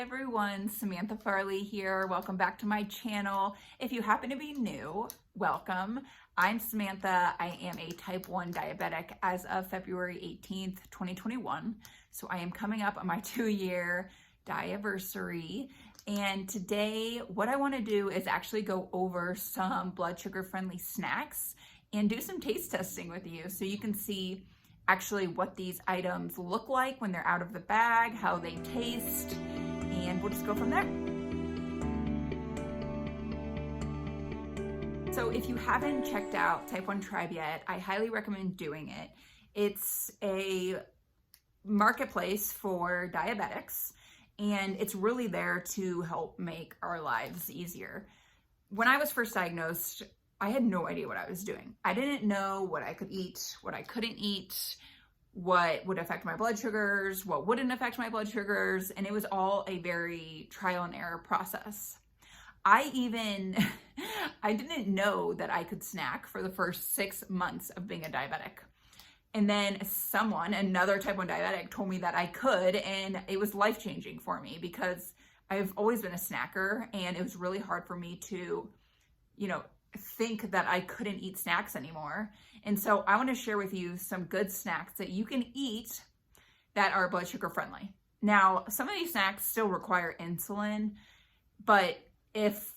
everyone, Samantha Farley here. Welcome back to my channel. If you happen to be new, welcome. I'm Samantha. I am a type 1 diabetic as of February 18th, 2021. So I am coming up on my 2-year diaversary. And today what I want to do is actually go over some blood sugar friendly snacks and do some taste testing with you so you can see actually what these items look like when they're out of the bag, how they taste, and we'll just go from there. So if you haven't checked out Type 1 Tribe yet, I highly recommend doing it. It's a marketplace for diabetics, and it's really there to help make our lives easier. When I was first diagnosed, I had no idea what I was doing. I didn't know what I could eat, what I couldn't eat, what would affect my blood sugars, what wouldn't affect my blood sugars, and it was all a very trial and error process. I didn't know that I could snack for the first 6 months of being a diabetic. And then another type 1 diabetic, told me that I could, and it was life-changing for me because I've always been a snacker, and it was really hard for me to, think that I couldn't eat snacks anymore. And so I want to share with you some good snacks that you can eat that are blood sugar friendly. Now, some of these snacks still require insulin, but if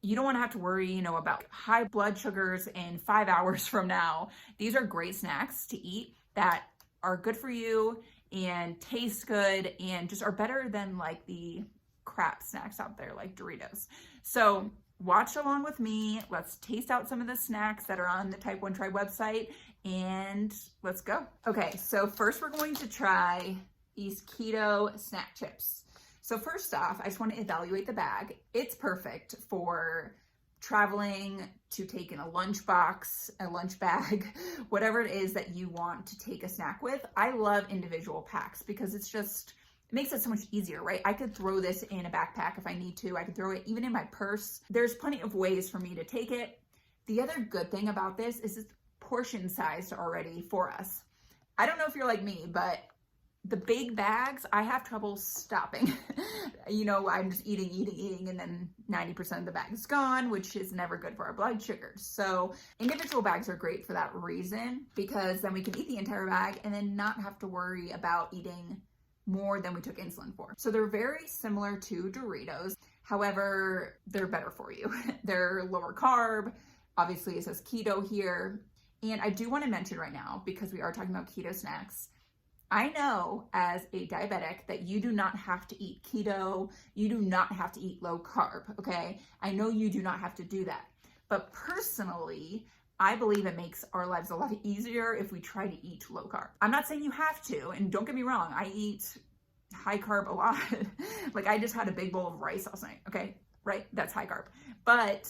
you don't want to have to worry, about high blood sugars in 5 hours from now, these are great snacks to eat that are good for you and taste good and just are better than like the crap snacks out there like Doritos. So watch along with me. Let's taste out some of the snacks that are on the Type 1 Tribe website and let's go. Okay, so first we're going to try these keto snack chips. So first off, I just want to evaluate the bag. It's perfect for traveling, to take in a lunch box, a lunch bag, whatever it is that you want to take a snack with. I love individual packs because it makes it so much easier, right? I could throw this in a backpack if I need to. I could throw it even in my purse. There's plenty of ways for me to take it. The other good thing about this is it's portion sized already for us. I don't know if you're like me, but the big bags, I have trouble stopping. I'm just eating, and then 90% of the bag is gone, which is never good for our blood sugars. So individual bags are great for that reason, because then we can eat the entire bag and then not have to worry about eating more than we took insulin for. So they're very similar to Doritos. However, they're better for you. They're lower carb. Obviously it says keto here. And I do want to mention right now, because we are talking about keto snacks, I know as a diabetic that you do not have to eat keto. You do not have to eat low carb, okay? I know you do not have to do that. But personally, I believe it makes our lives a lot easier if we try to eat low carb. I'm not saying you have to, and don't get me wrong, I eat high carb a lot. Like I just had a big bowl of rice last night, okay? Right, that's high carb. But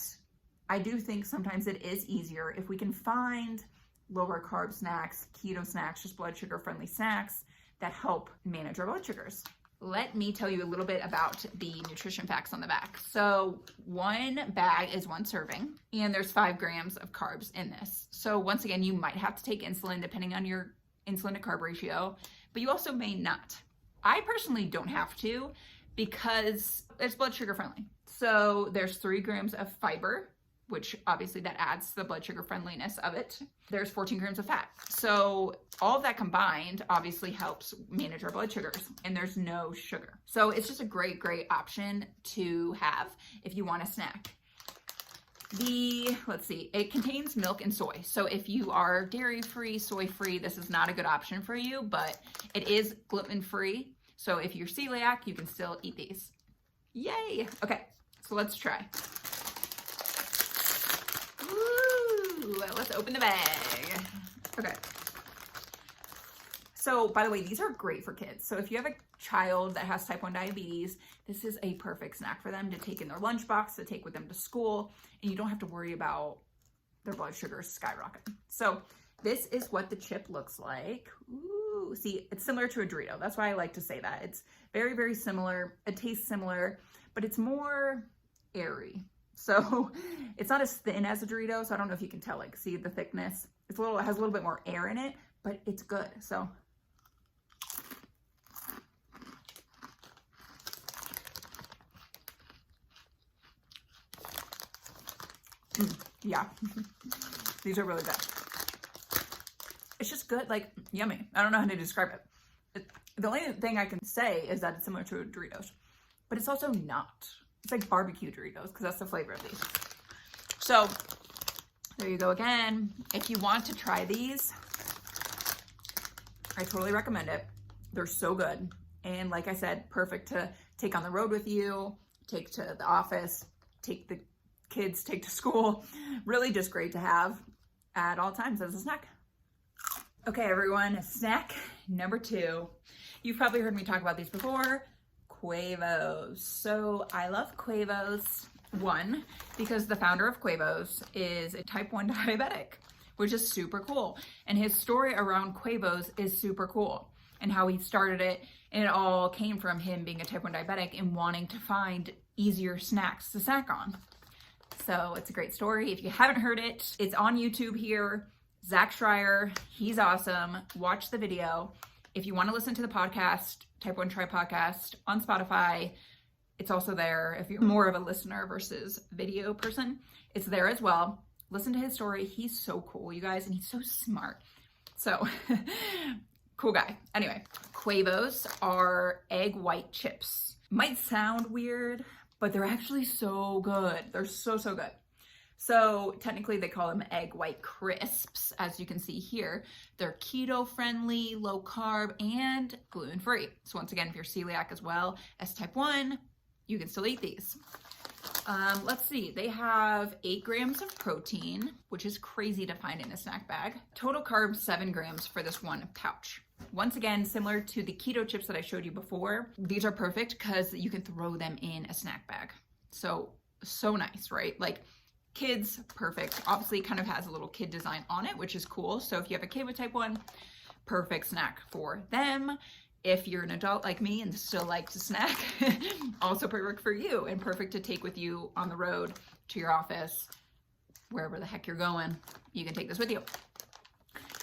I do think sometimes it is easier if we can find lower carb snacks, keto snacks, just blood sugar friendly snacks that help manage our blood sugars. Let me tell you a little bit about the nutrition facts on the back. So one bag is 1 serving, and there's 5 grams of carbs in this. So once again, you might have to take insulin depending on your insulin to carb ratio, but you also may not. I personally don't have to because it's blood sugar friendly. So there's 3 grams of fiber, which obviously that adds to the blood sugar friendliness of it. There's 14 grams of fat. So all of that combined obviously helps manage our blood sugars, and there's no sugar. So it's just a great, great option to have if you want a snack. It contains milk and soy. So if you are dairy-free, soy-free, this is not a good option for you, but it is gluten-free. So if you're celiac, you can still eat these. Yay! Okay, so let's try. Let's open the bag. Okay. So by the way, these are great for kids. So if you have a child that has type 1 diabetes, this is a perfect snack for them to take in their lunchbox, to take with them to school, and you don't have to worry about their blood sugars skyrocketing. So this is what the chip looks like. Ooh, see, it's similar to a Dorito. That's why I like to say that. It's very, very similar. It tastes similar, but it's more airy. So it's not as thin as a Dorito, so I don't know if you can tell, see the thickness. It has a little bit more air in it, but it's good. So Yeah, these are really good. It's just good, like yummy. I don't know how to describe it. The only thing I can say is that it's similar to Doritos, but it's also not. It's like barbecue Doritos because that's the flavor of these. So there you go again. If you want to try these, I totally recommend it. They're so good. And like I said, perfect to take on the road with you, take to the office, take the kids, take to school. Really just great to have at all times as a snack. Okay, everyone, snack number 2. You've probably heard me talk about these before, Quavos. So I love Quavos, one, because the founder of Quavos is a type 1 diabetic, which is super cool. And his story around Quavos is super cool, and how he started it. And it all came from him being a type 1 diabetic and wanting to find easier snacks to snack on. So it's a great story. If you haven't heard it, it's on YouTube here. Zach Schreier, he's awesome. Watch the video. If you want to listen to the podcast, Type 1 Try Podcast on Spotify, it's also there. If you're more of a listener versus video person, it's there as well. Listen to his story. He's so cool, you guys, and he's so smart. So, cool guy. Anyway, Quavos are egg white chips. Might sound weird, but they're actually so good. They're so, so good. So technically they call them egg white crisps, as you can see here. They're keto friendly, low carb, and gluten free. So once again, if you're celiac as well as type 1, you can still eat these. Let's see, they have 8 grams of protein, which is crazy to find in a snack bag. Total carbs, 7 grams for this one pouch. Once again, similar to the keto chips that I showed you before, these are perfect because you can throw them in a snack bag. So nice, right? Like, kids, perfect. Obviously kind of has a little kid design on it, which is cool. So if you have a kid with type 1, perfect snack for them. If you're an adult like me and still like to snack, also perfect for you and perfect to take with you on the road to your office, wherever the heck you're going, you can take this with you.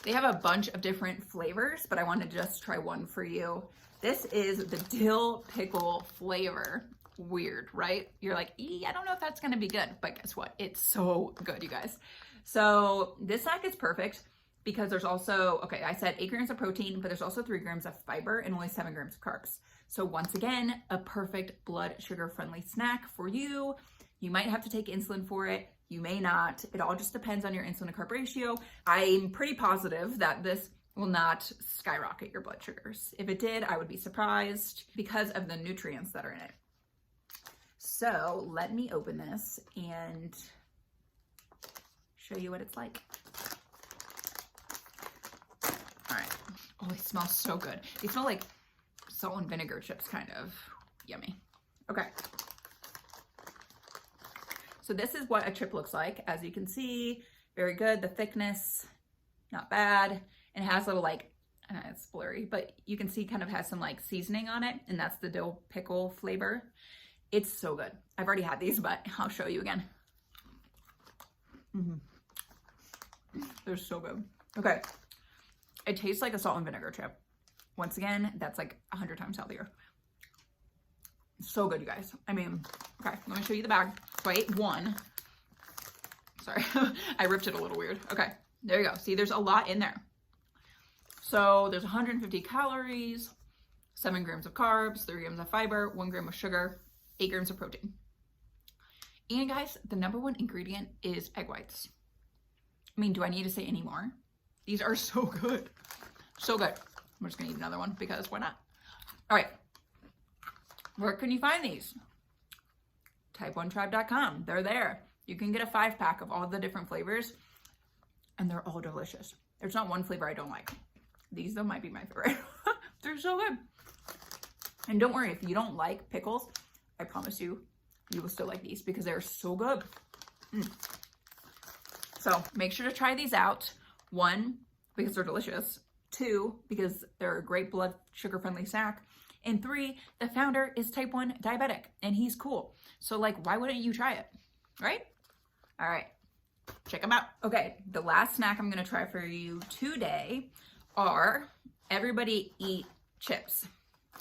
They have a bunch of different flavors, but I want to just try one for you. This is the dill pickle flavor. Weird, right? You're like, I don't know if that's gonna be good, but guess what? It's so good, you guys. So this snack is perfect because there's also, okay, I said 8 grams of protein, but there's also 3 grams of fiber and only 7 grams of carbs. So once again, a perfect blood sugar friendly snack for you. You might have to take insulin for it. You may not. It all just depends on your insulin to carb ratio. I'm pretty positive that this will not skyrocket your blood sugars. If it did, I would be surprised because of the nutrients that are in it. So let me open this and show you what it's like. All right. Oh, they smell so good. They smell like salt and vinegar chips, kind of. Yummy. Okay. So this is what a chip looks like. As you can see, very good. The thickness, not bad. And it has little like, it's blurry, but you can see kind of has some like seasoning on it. And that's the dill pickle flavor. It's so good. I've already had these, but I'll show you again. They're so good. Okay. It tastes like a salt and vinegar chip. Once again, that's like 100 times healthier. So good, you guys. I mean, okay, let me show you the bag. So I ate one. Sorry, I ripped it a little weird. Okay, there you go. See, there's a lot in there. So there's 150 calories, 7 grams of carbs, 3 grams of fiber, 1 gram of sugar, 8 grams of protein. And guys, the #1 ingredient is egg whites. I mean, do I need to say any more? These are so good. So good. I'm just gonna eat another one because why not? All right. Where can you find these? Type1tribe.com. They're there. You can get a 5-pack of all the different flavors and they're all delicious. There's not one flavor I don't like. These though might be my favorite. They're so good. And don't worry, if you don't like pickles, I promise you, you will still like these because they're so good. So make sure to try these out. 1, because they're delicious. 2, because they're a great blood sugar friendly snack. And 3, the founder is type 1 diabetic and he's cool. So like, why wouldn't you try it? Right? All right, check them out. Okay, the last snack I'm gonna try for you today are everybody eat chips.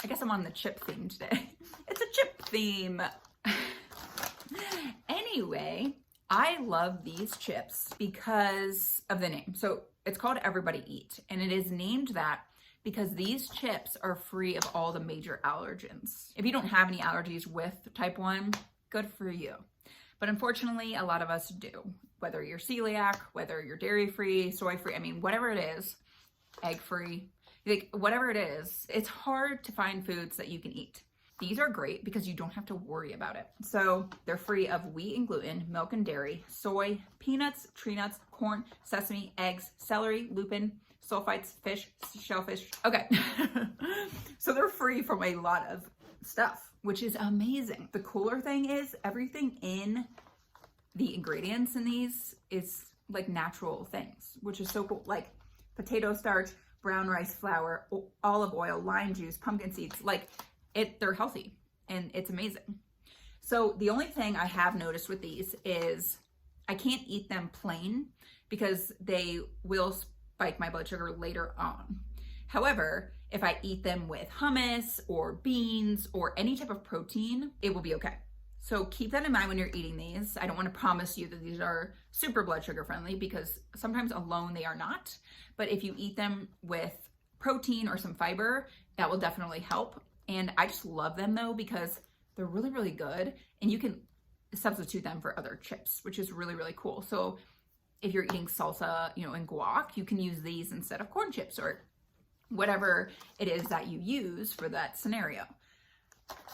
I guess I'm on the chip theme today. It's a chip theme. Anyway, I love these chips because of the name. So it's called Everybody Eat, and it is named that because these chips are free of all the major allergens. If you don't have any allergies with type 1, good for you. But unfortunately, a lot of us do. Whether you're celiac, whether you're dairy-free, soy-free, I mean, whatever it is, egg-free, like whatever it is, it's hard to find foods that you can eat. These are great because you don't have to worry about it. So they're free of wheat and gluten, milk and dairy, soy, peanuts, tree nuts, corn, sesame, eggs, celery, lupin, sulfites, fish, shellfish. Okay. So they're free from a lot of stuff, which is amazing. The cooler thing is everything in the ingredients in these is like natural things, which is so cool. Like potato starch, brown rice flour, olive oil, lime juice, pumpkin seeds, like they're healthy and it's amazing. So the only thing I have noticed with these is I can't eat them plain because they will spike my blood sugar later on. However, if I eat them with hummus or beans or any type of protein, it will be okay. So keep that in mind when you're eating these. I don't want to promise you that these are super blood sugar friendly because sometimes alone they are not. But if you eat them with protein or some fiber, that will definitely help. And I just love them though because they're really, really good and you can substitute them for other chips, which is really, really cool. So if you're eating salsa, and guac, you can use these instead of corn chips or whatever it is that you use for that scenario.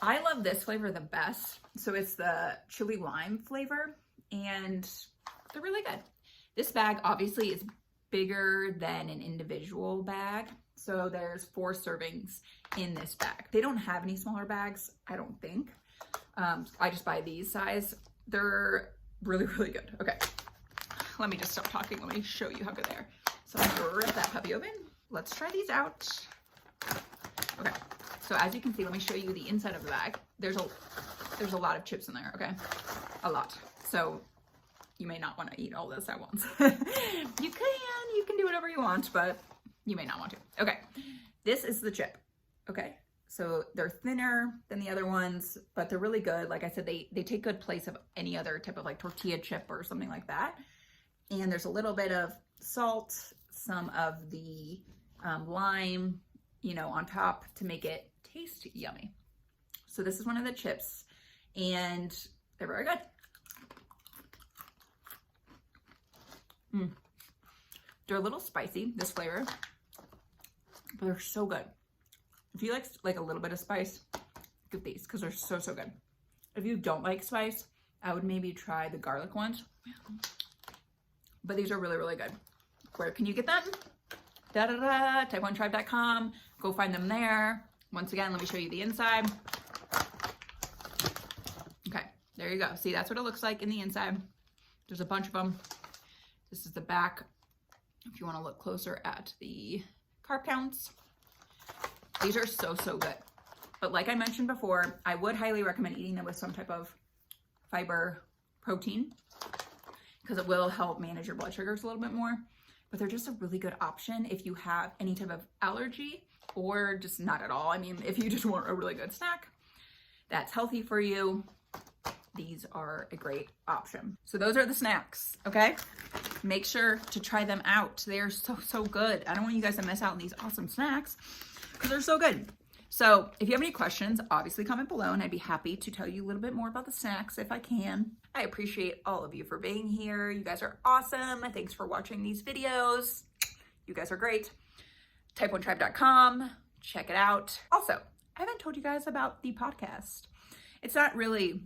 I love this flavor the best. So it's the chili lime flavor and they're really good. This bag obviously is bigger than an individual bag. So there's 4 servings in this bag. They don't have any smaller bags, I don't think. I just buy these size. They're really, really good. Okay, let me just stop talking. Let me show you how good they are. So I'm gonna rip that puppy open. Let's try these out. Okay, so as you can see, let me show you the inside of the bag. There's a lot of chips in there, okay? A lot. So you may not want to eat all this at once. You can do whatever you want, but you may not want to. Okay, this is the chip, okay? So they're thinner than the other ones, but they're really good. Like I said, they take good place of any other type of like tortilla chip or something like that. And there's a little bit of salt, some of the lime, on top to make it taste yummy. So this is one of the chips and they're very good. They're a little spicy, this flavor, but they're so good. If you like a little bit of spice, get these because they're so, so good. If you don't like spice, I would maybe try the garlic ones. But these are really, really good. Where can you get them? Type1tribe.com. Go find them there. Once again, let me show you the inside. Okay, there you go. See, that's what it looks like in the inside. There's a bunch of them. This is the back. If you want to look closer at the carb counts. These are so, so good. But like I mentioned before, I would highly recommend eating them with some type of fiber protein because it will help manage your blood sugars a little bit more. But they're just a really good option if you have any type of allergy or just not at all. I mean, if you just want a really good snack that's healthy for you, these are a great option. So those are the snacks, okay? Make sure to try them out. They are so, so good. I don't want you guys to miss out on these awesome snacks because they're so good. So if you have any questions, obviously comment below and I'd be happy to tell you a little bit more about the snacks if I can. I appreciate all of you for being here. You guys are awesome. Thanks for watching these videos. You guys are great. Type1tribe.com. Check it out. Also, I haven't told you guys about the podcast. It's not really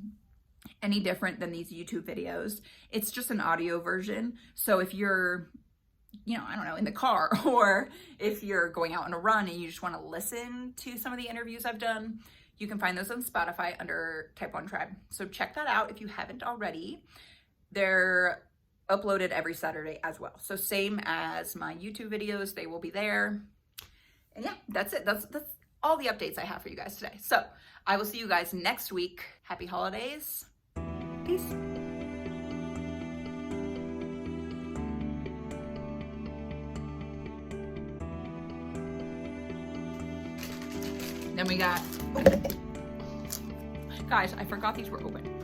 any different than these YouTube videos. It's just an audio version. So if you're, I don't know, in the car or if you're going out on a run and you just want to listen to some of the interviews I've done, you can find those on Spotify under Type 1 Tribe. So check that out if you haven't already. They're uploaded every Saturday as well. So same as my YouTube videos, they will be there. And yeah, that's it. That's all the updates I have for you guys today. So I will see you guys next week. Happy holidays. Peace. Then we got, guys, I forgot these were open.